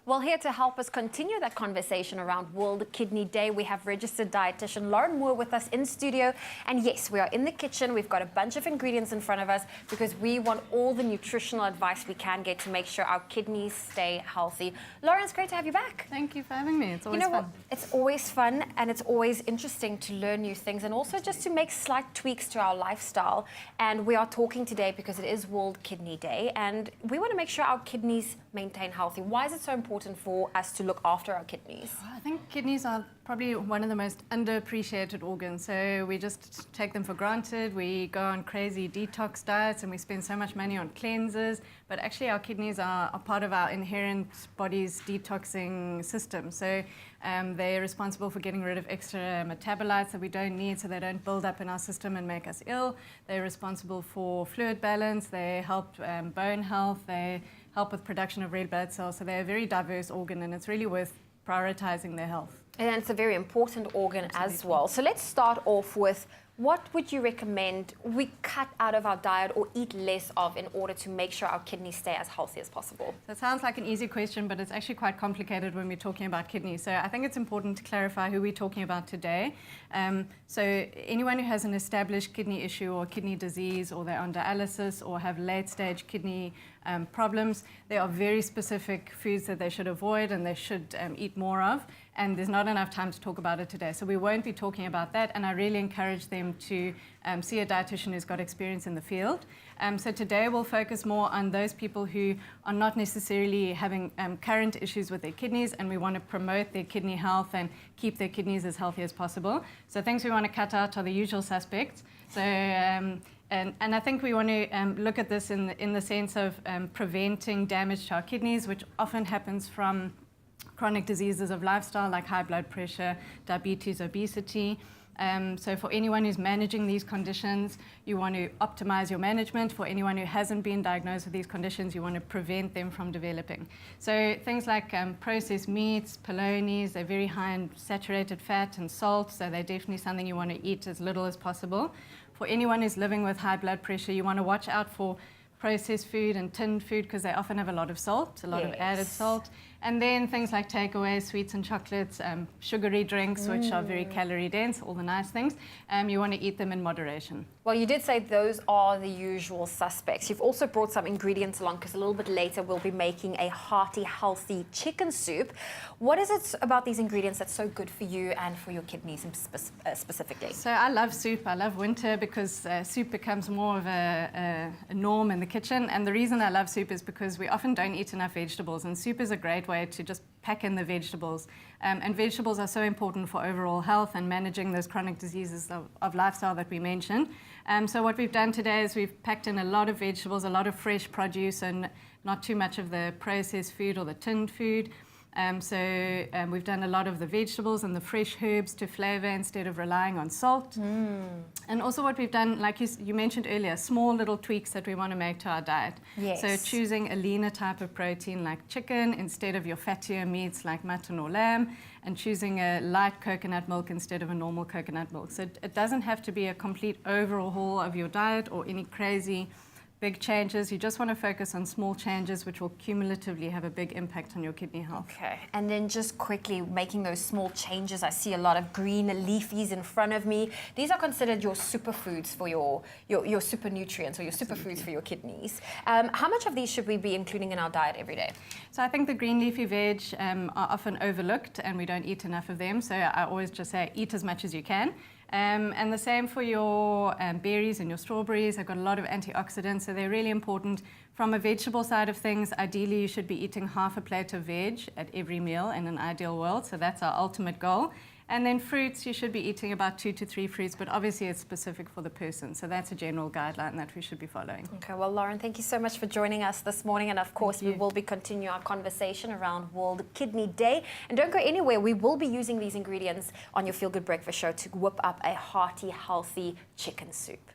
Well, here to help us continue that conversation around World Kidney Day, we have registered dietitian Lauren Moore with us in studio. And yes, we are in the kitchen. We've got a bunch of ingredients in front of us because we want all the nutritional advice we can get to make sure our kidneys stay healthy. Lauren, it's great to have you back. Thank you for having me. It's always fun. what? It's always fun, and it's always interesting to learn new things and also just to make slight tweaks to our lifestyle. And we are talking today because it is World Kidney Day, and we want to make sure our kidneys maintain healthy. Why is it so important for us to look after our kidneys? I think kidneys are probably one of the most underappreciated organs. So we just take them for granted. We go on crazy detox diets and we spend so much money on cleansers. But actually our kidneys are part of our inherent body's detoxing system. So they're responsible for getting rid of extra metabolites that we don't need so they don't build up in our system and make us ill. They're responsible for fluid balance. They help bone health. They help with production of red blood cells. So they're a very diverse organ, and it's really worth prioritizing their health. And it's a very important organ as well. So let's start off with, what would you recommend we cut out of our diet or eat less of in order to make sure our kidneys stay as healthy as possible? That sounds like an easy question, but it's actually quite complicated when we're talking about kidneys. So I think it's important to clarify who we're talking about today. So anyone who has an established kidney issue or kidney disease, or they're on dialysis or have late-stage kidney problems, there are very specific foods that they should avoid and they should eat more of. And there's not enough time to talk about it today. So we won't be talking about that, and I really encourage them to see a dietitian who's got experience in the field. So today we'll focus more on those people who are not necessarily having current issues with their kidneys, and we want to promote their kidney health and keep their kidneys as healthy as possible. So things we want to cut out are the usual suspects. So and I think we want to look at this in the sense of preventing damage to our kidneys, which often happens from chronic diseases of lifestyle like high blood pressure, diabetes, obesity. So for anyone who's managing these conditions, you want to optimize your management. For anyone who hasn't been diagnosed with these conditions, you want to prevent them from developing. So things like processed meats, polonies, they're very high in saturated fat and salt, so they're definitely something you want to eat as little as possible. For anyone who's living with high blood pressure, you want to watch out for processed food and tinned food because they often have a lot of salt, a lot of added salt. And then things like takeaways, sweets and chocolates, sugary drinks, which are very calorie dense, all the nice things. You want to eat them in moderation. Well, you did say those are the usual suspects. You've also brought some ingredients along because a little bit later we'll be making a hearty, healthy chicken soup. What is it about these ingredients that's so good for you and for your kidneys specifically? So I love soup. I love winter because soup becomes more of a norm in the kitchen. And the reason I love soup is because we often don't eat enough vegetables, and soup is a great way to just pack in the vegetables. And vegetables are so important for overall health and managing those chronic diseases of lifestyle that we mentioned. So what we've done today is we've packed in a lot of vegetables, a lot of fresh produce, and not too much of the processed food or the tinned food. We've done a lot of the vegetables and the fresh herbs to flavor instead of relying on salt. And also what we've done, like you mentioned earlier, small little tweaks that we want to make to our diet. Yes. So choosing a leaner type of protein like chicken instead of your fattier meats like mutton or lamb, and choosing a light coconut milk instead of a normal coconut milk. So it doesn't have to be a complete overhaul of your diet or any crazy big changes. You just want to focus on small changes which will cumulatively have a big impact on your kidney health. Okay, and then just quickly making those small changes. I see a lot of green leafies in front of me. These are considered your superfoods for your super nutrients or your superfoods for your kidneys. How much of these should we be including in our diet every day? So I think the green leafy veg are often overlooked and we don't eat enough of them. So I always just say eat as much as you can. And the same for your berries and your strawberries. They've got a lot of antioxidants, so they're really important. From a vegetable side of things, ideally you should be eating half a plate of veg at every meal in an ideal world, so that's our ultimate goal. And then fruits, you should be eating about 2 to 3 fruits, but obviously it's specific for the person, so that's a general guideline that we should be following. Okay, well, Lauren, thank you so much for joining us this morning, and of course we will be continuing our conversation around World Kidney Day. And don't go anywhere, we will be using these ingredients on your Feel Good Breakfast show to whip up a hearty, healthy chicken soup.